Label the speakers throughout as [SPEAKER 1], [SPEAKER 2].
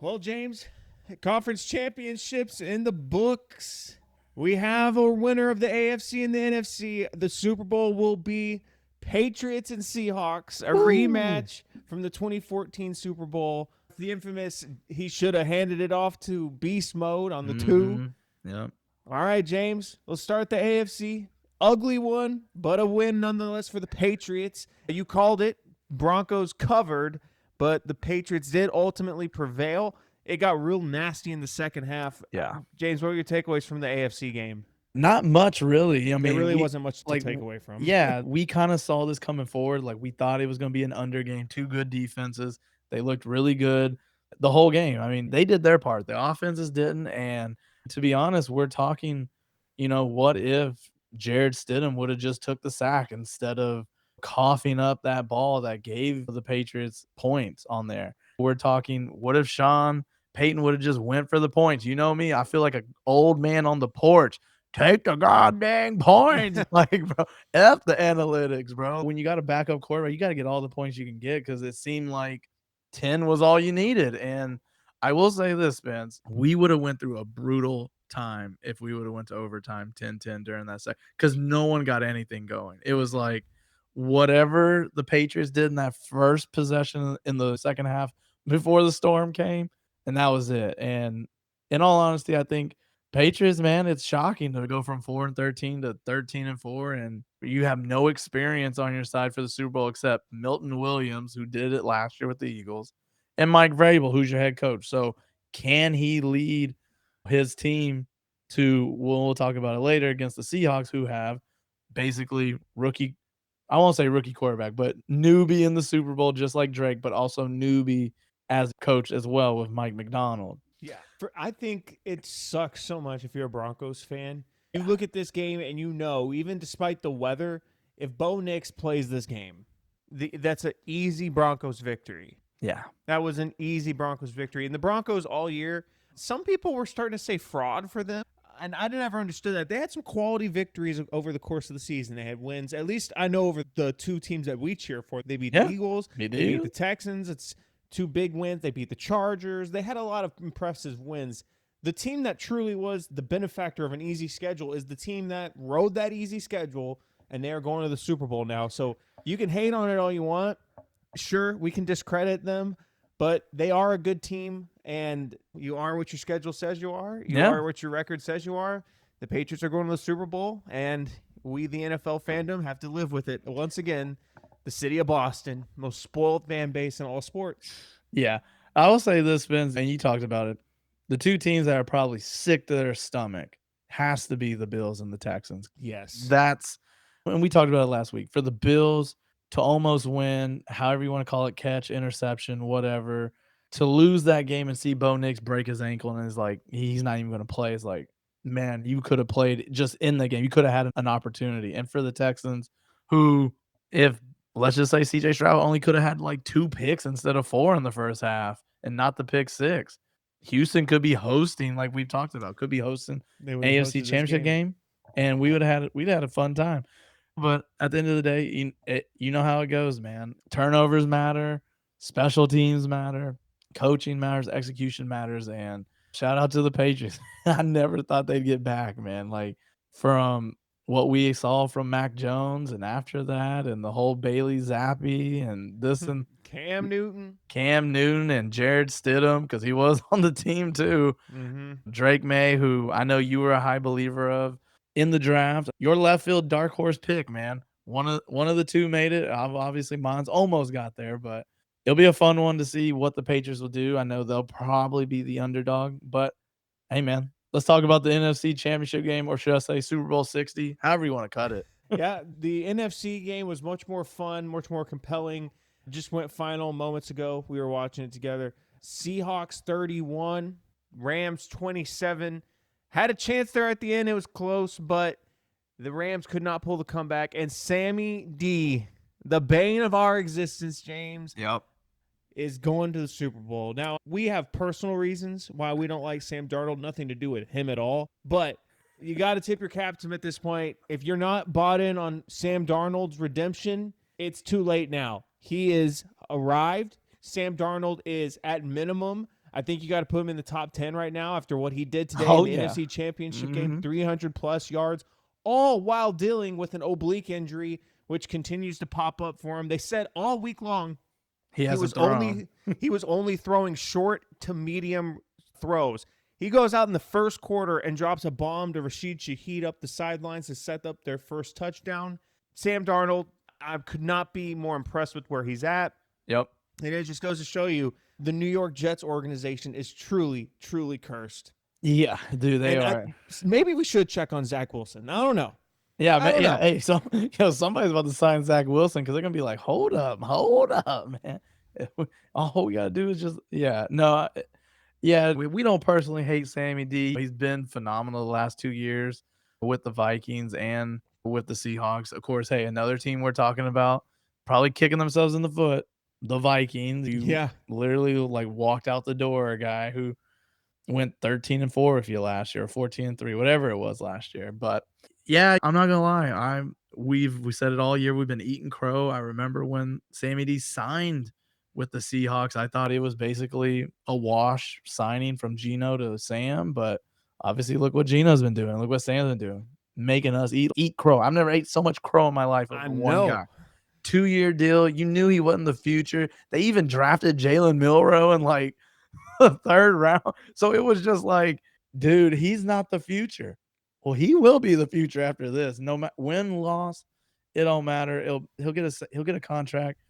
[SPEAKER 1] Well, James, conference championships in the books. We have a winner of the AFC and the NFC. The Super Bowl will be Patriots and Seahawks, a
[SPEAKER 2] Woo!
[SPEAKER 1] rematch from the 2014 Super Bowl. The infamous, he should have handed it off to Beast Mode on the two.
[SPEAKER 2] Mm-hmm. Yep.
[SPEAKER 1] All right, James, let's start the AFC. Ugly one, but a win nonetheless for the Patriots. You called it. Broncos covered, but the Patriots did ultimately prevail. It got real nasty in the second half.
[SPEAKER 2] Yeah.
[SPEAKER 1] James, what were your takeaways from the AFC game?
[SPEAKER 2] Not much, really. I
[SPEAKER 1] There
[SPEAKER 2] mean,
[SPEAKER 1] really wasn't much to
[SPEAKER 2] like,
[SPEAKER 1] take away from.
[SPEAKER 2] yeah, we kind of saw this coming forward. Like, we thought it was going to be an under game. Two good defenses. They looked really good the whole game. I mean, they did their part. The offenses didn't. And to be honest, we're talking, what if Jared Stidham would have just took the sack instead of coughing up that ball that gave the Patriots points on there? We're talking, what if Sean Payton would have just went for the points? You know me, I feel like an old man on the porch. Take the goddamn points. Like, bro, F the analytics, bro. When you got a backup quarterback, you got to get all the points you can get because it seemed like 10 was all you needed. And I will say this, Spence, we would have went through a brutal time if we would have went to overtime 10-10 during that second because no one got anything going. It was like whatever the Patriots did in that first possession in the second half before the storm came, and that was it. And in all honesty, I think Patriots, man, it's shocking to go from 4-13 to 13-4, and you have no experience on your side for the Super Bowl except Milton Williams, who did it last year with the Eagles, and Mike Vrabel, who's your head coach. So, can he lead his team to? We'll talk about it later against the Seahawks, who have basically rookie. I won't say rookie quarterback, but newbie in the Super Bowl, just like Drake, but also newbie as coach as well with Mike McDonald.
[SPEAKER 1] Yeah. I think it sucks so much if you're a Broncos fan. You look at this game and even despite the weather, if Bo Nix plays this game, that's an easy Broncos victory.
[SPEAKER 2] Yeah.
[SPEAKER 1] That was an easy Broncos victory. And the Broncos all year, some people were starting to say fraud for them. And I never understood that. They had some quality victories over the course of the season. They had wins. At least I know over the two teams that we cheer for. They beat the Eagles. They beat the Texans. It's two big wins. They beat the Chargers. They had a lot of impressive wins. The team that truly was the benefactor of an easy schedule is the team that rode that easy schedule, and they are going to the Super Bowl now. So you can hate on it all you want. Sure, we can discredit them, but they are a good team, and you are what your schedule says you are. You are what your record says you are. The Patriots are going to the Super Bowl, and we, the NFL fandom, have to live with it. Once again, the city of Boston, most spoiled fan base in all sports.
[SPEAKER 2] Yeah. I will say this, Vince, and you talked about it. The two teams that are probably sick to their stomach has to be the Bills and the Texans.
[SPEAKER 1] Yes.
[SPEAKER 2] That's, and we talked about it last week. For the Bills to almost win, however you want to call it, catch, interception, whatever, to lose that game and see Bo Nix break his ankle and is like, he's not even going to play. It's like, man, you could have played just in the game. You could have had an opportunity. And for the Texans, who, if let's just say CJ Stroud only could have had like 2 picks instead of 4 in the first half and not the pick 6. Houston could be hosting, like we've talked about, could be hosting AFC Championship game, and we'd had a fun time. But at the end of the day, you know how it goes, man. Turnovers matter, special teams matter, coaching matters, execution matters, and shout out to the Patriots. I never thought they'd get back, man. Like from what we saw from Mac Jones and after that and the whole Bailey Zappi and this and
[SPEAKER 1] Cam Newton
[SPEAKER 2] and Jared Stidham, because he was on the team too. Drake May, who I know you were a high believer of in the draft. Your left field dark horse pick, man. One of the two made it. Obviously, mine's almost got there, but it'll be a fun one to see what the Patriots will do. I know they'll probably be the underdog, but hey, man, let's talk about the NFC Championship game, or should I say Super Bowl 60, however you want to cut it.
[SPEAKER 1] Yeah, the NFC game was much more fun, much more compelling. Just went final moments ago. We were watching it together. Seahawks 31, Rams 27. Had a chance there at the end. It was close, but the Rams could not pull the comeback. And Sammy D, the bane of our existence, James, is going to the Super Bowl. Now, we have personal reasons why we don't like Sam Darnold. Nothing to do with him at all. But you got to tip your cap to him at this point. If you're not bought in on Sam Darnold's redemption, it's too late now. He is arrived. Sam Darnold is, at minimum, I think you got to put him in the top 10 right now after what he did today
[SPEAKER 2] Oh
[SPEAKER 1] in the
[SPEAKER 2] yeah.
[SPEAKER 1] NFC Championship game, 300 plus yards, all while dealing with an oblique injury, which continues to pop up for him. They said all week long
[SPEAKER 2] He
[SPEAKER 1] he
[SPEAKER 2] hasn't
[SPEAKER 1] was
[SPEAKER 2] thrown.
[SPEAKER 1] only throwing short to medium throws. He goes out in the first quarter and drops a bomb to Rashid Shaheed up the sidelines to set up their first touchdown. Sam Darnold, I could not be more impressed with where he's at.
[SPEAKER 2] Yep.
[SPEAKER 1] And it just goes to show you the New York Jets organization is truly, truly cursed.
[SPEAKER 2] Yeah, dude, they are.
[SPEAKER 1] Maybe we should check on Zach Wilson. I don't know.
[SPEAKER 2] Yeah,
[SPEAKER 1] I don't know.
[SPEAKER 2] Hey, somebody's about to sign Zach Wilson because they're gonna be like, hold up, man. All we gotta do is just, we don't personally hate Sammy D. He's been phenomenal the last 2 years with the Vikings and with the Seahawks. Of course, hey, another team we're talking about probably kicking themselves in the foot. The Vikings. You literally like walked out the door, a guy who went 13-4 with you last year, or 14-3, whatever it was last year. But yeah, I'm not gonna lie. We said it all year. We've been eating crow. I remember when Sammy D signed with the Seahawks, I thought it was basically a wash signing from Geno to Sam. But obviously, look what Geno's been doing. Look what Sam's been doing, making us eat crow. I've never ate so much crow in my life over one guy. 2-year deal. You knew he wasn't the future. They even drafted Jalen Milroe in like the third round. So it was just like, dude, he's not the future. Well, he will be the future after this. No matter win, loss, it don't matter. He'll get a contract.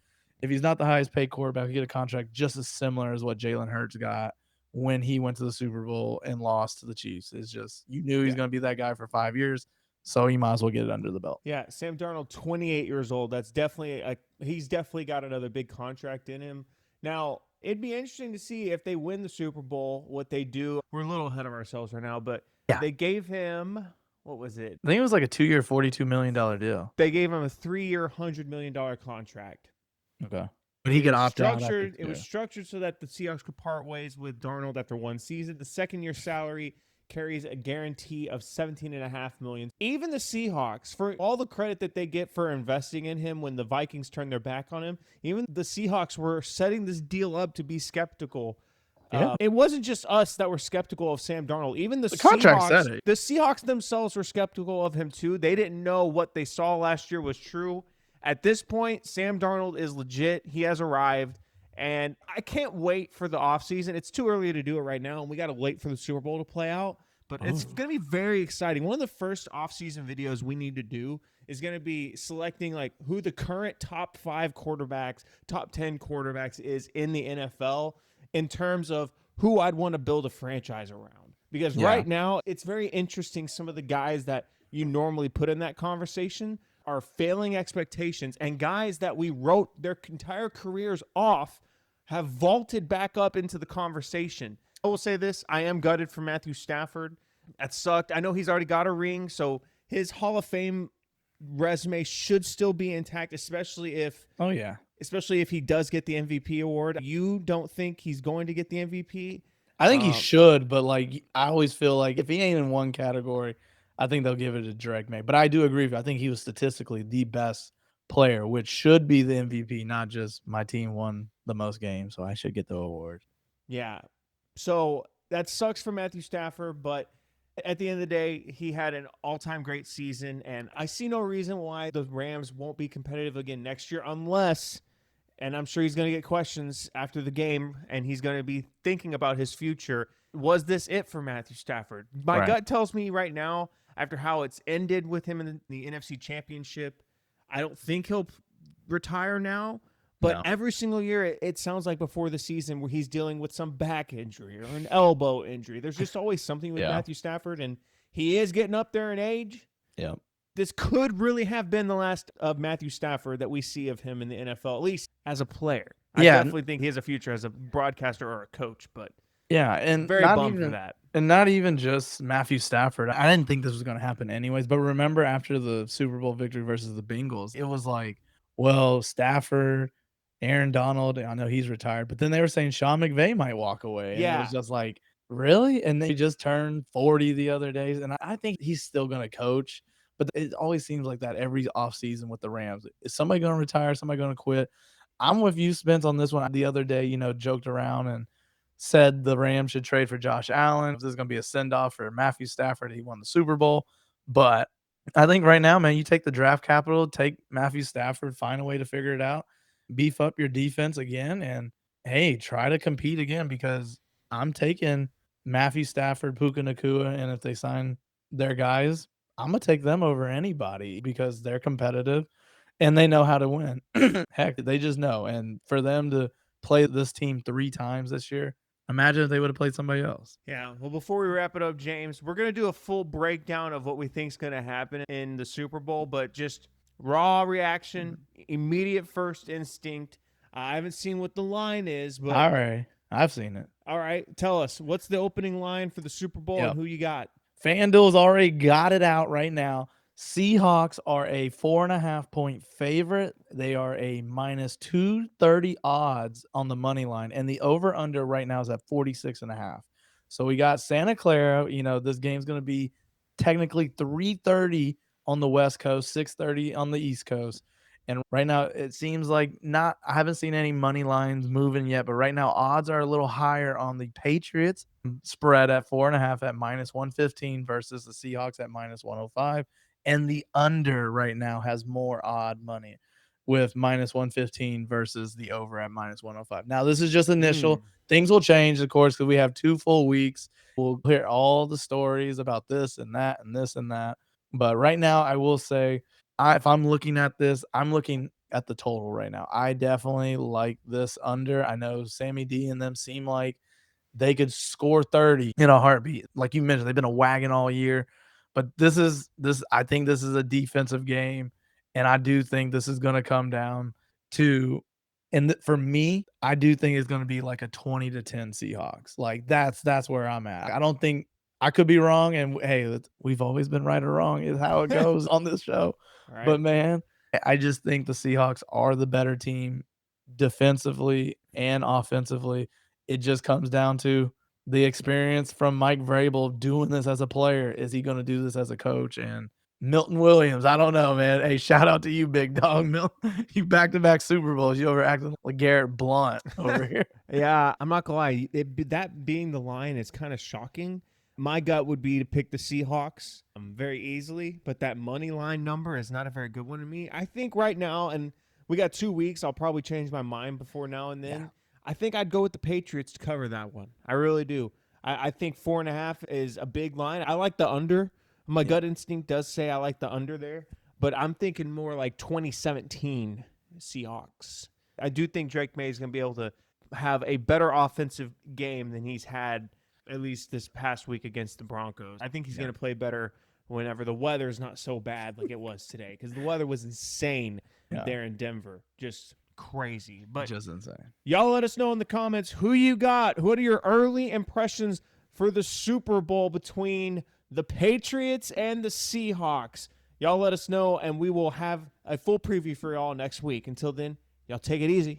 [SPEAKER 2] If he's not the highest paid quarterback, he'll get a contract just as similar as what Jalen Hurts got when he went to the Super Bowl and lost to the Chiefs. It's just, you knew he's going to be that guy for 5 years. So he might as well get it under the belt.
[SPEAKER 1] Yeah, Sam Darnold, 28 years old. That's definitely he's definitely got another big contract in him. Now, it'd be interesting to see if they win the Super Bowl, what they do. We're a little ahead of ourselves right now, but they gave him, what was it?
[SPEAKER 2] I think it was like a 2-year, $42 million deal.
[SPEAKER 1] They gave him a 3-year, $100 million contract.
[SPEAKER 2] Okay. But he could opt out.
[SPEAKER 1] It was structured so that the Seahawks could part ways with Darnold after one season. The second-year salary carries a guarantee of $17.5 million. Even the Seahawks, for all the credit that they get for investing in him when the Vikings turned their back on him, even the Seahawks were setting this deal up to be skeptical.
[SPEAKER 2] Yeah.
[SPEAKER 1] It wasn't just us that were skeptical of Sam Darnold. Even the
[SPEAKER 2] contract
[SPEAKER 1] Seahawks,
[SPEAKER 2] said it.
[SPEAKER 1] The Seahawks themselves were skeptical of him too. They didn't know what they saw last year was true. At this point, Sam Darnold is legit. He has arrived. And I can't wait for the offseason. It's too early to do it right now, and we got to wait for the Super Bowl to play out. But it's going to be very exciting. One of the first offseason videos we need to do is going to be selecting like who the current top 5 quarterbacks, top 10 quarterbacks is in the NFL in terms of who I'd want to build a franchise around. Because right now, it's very interesting. Some of the guys that you normally put in that conversation are failing expectations, and guys that we wrote their entire careers off have vaulted back up into the conversation. I will say this, I am gutted for Matthew Stafford. That sucked. I know he's already got a ring, so his Hall of Fame resume should still be intact, especially if he does get the MVP award. You don't think he's going to get the MVP?
[SPEAKER 2] I think he should, but like I always feel like if he ain't in one category, I think they'll give it to Drake May. But I do agree with you. I think he was statistically the best player, which should be the MVP, not just my team won the most games, so I should get the award.
[SPEAKER 1] Yeah. So that sucks for Matthew Stafford, but at the end of the day, he had an all-time great season, and I see no reason why the Rams won't be competitive again next year unless, and I'm sure he's going to get questions after the game, and he's going to be thinking about his future. Was this it for Matthew Stafford? My gut tells me right now, after how it's ended with him in the NFC Championship, I don't think he'll retire now. But every single year, it sounds like before the season where he's dealing with some back injury or an elbow injury. There's just always something with Matthew Stafford, and he is getting up there in age.
[SPEAKER 2] Yeah.
[SPEAKER 1] This could really have been the last of Matthew Stafford that we see of him in the NFL, at least as a player. I definitely think he has a future as a broadcaster or a coach, but
[SPEAKER 2] and
[SPEAKER 1] very bummed for that.
[SPEAKER 2] And not even just Matthew Stafford. I didn't think this was going to happen anyways, but remember after the Super Bowl victory versus the Bengals, it was like, well, Stafford, Aaron Donald, I know he's retired, but then they were saying Sean McVay might walk away. And it was just like, really? And they just turned 40 the other days. And I think he's still going to coach, but it always seems like that every offseason with the Rams. Is somebody going to retire? Somebody going to quit? I'm with you, Spence, on this one. The other day, joked around and said the Rams should trade for Josh Allen. This is going to be a send-off for Matthew Stafford. He won the Super Bowl. But I think right now, man, you take the draft capital, take Matthew Stafford, find a way to figure it out, beef up your defense again, and, hey, try to compete again because I'm taking Matthew Stafford, Puka Nacua, and if they sign their guys, I'm going to take them over anybody because they're competitive and they know how to win. Heck, they just know. And for them to play this team 3 times this year, imagine if they would have played somebody else.
[SPEAKER 1] Yeah. Well, before we wrap it up, James, we're going to do a full breakdown of what we think is going to happen in the Super Bowl, but just raw reaction, immediate first instinct. I haven't seen what the line is, but
[SPEAKER 2] All right. I've seen it.
[SPEAKER 1] all right, tell us what's the opening line for the Super Bowl and who you got?
[SPEAKER 2] FanDuel's already got it out right now. Seahawks are a 4.5-point favorite. They are a minus 230 odds on the money line, and the over-under right now is at 46.5. So we got Santa Clara. This game's going to be technically 3:30 on the West Coast, 6:30 on the East Coast. And right now, it seems like I haven't seen any money lines moving yet, but right now, odds are a little higher on the Patriots spread at 4.5 at minus 115 versus the Seahawks at minus 105. And the under right now has more odd money with minus 115 versus the over at minus 105. Now, this is just initial. Things will change, of course, because we have 2 full weeks. We'll hear all the stories about this and that and this and that. But right now, I will say, if I'm looking at this, I'm looking at the total right now. I definitely like this under. I know Sammy D and them seem like they could score 30 in a heartbeat. Like you mentioned, they've been a wagon all year. But I think this is a defensive game, and I do think this is going to come down to, and for me, I do think it's going to be like a 20-10 Seahawks. Like that's where I'm at. I don't think I could be wrong, and hey, we've always been right or wrong is how it goes on this show.
[SPEAKER 1] Right.
[SPEAKER 2] But man, I just think the Seahawks are the better team defensively and offensively. It just comes down to the experience from Mike Vrabel doing this as a player. Is he going to do this as a coach? And Milton Williams, I don't know, man. Hey, shout out to you, big dog. You back-to-back Super Bowls. You over acting like Garrett Blunt over here.
[SPEAKER 1] Yeah, I'm not going to lie. That being the line is kind of shocking. My gut would be to pick the Seahawks very easily, but that money line number is not a very good one to me. I think right now, and we got 2 weeks, I'll probably change my mind before now and then. Yeah. I think I'd go with the Patriots to cover that one. I really do. I think 4.5 is a big line. I like the under. My gut instinct does say I like the under there, but I'm thinking more like 2017 Seahawks. I do think Drake May is going to be able to have a better offensive game than he's had at least this past week against the Broncos. I think he's going to play better whenever the weather's not so bad like it was today, because the weather was insane there in Denver. Just crazy. But
[SPEAKER 2] just insane.
[SPEAKER 1] Y'all let us know in the comments who you got. What are your early impressions for the Super Bowl between the Patriots and the Seahawks? Y'all let us know, and we will have a full preview for y'all next week. Until then, y'all take it easy.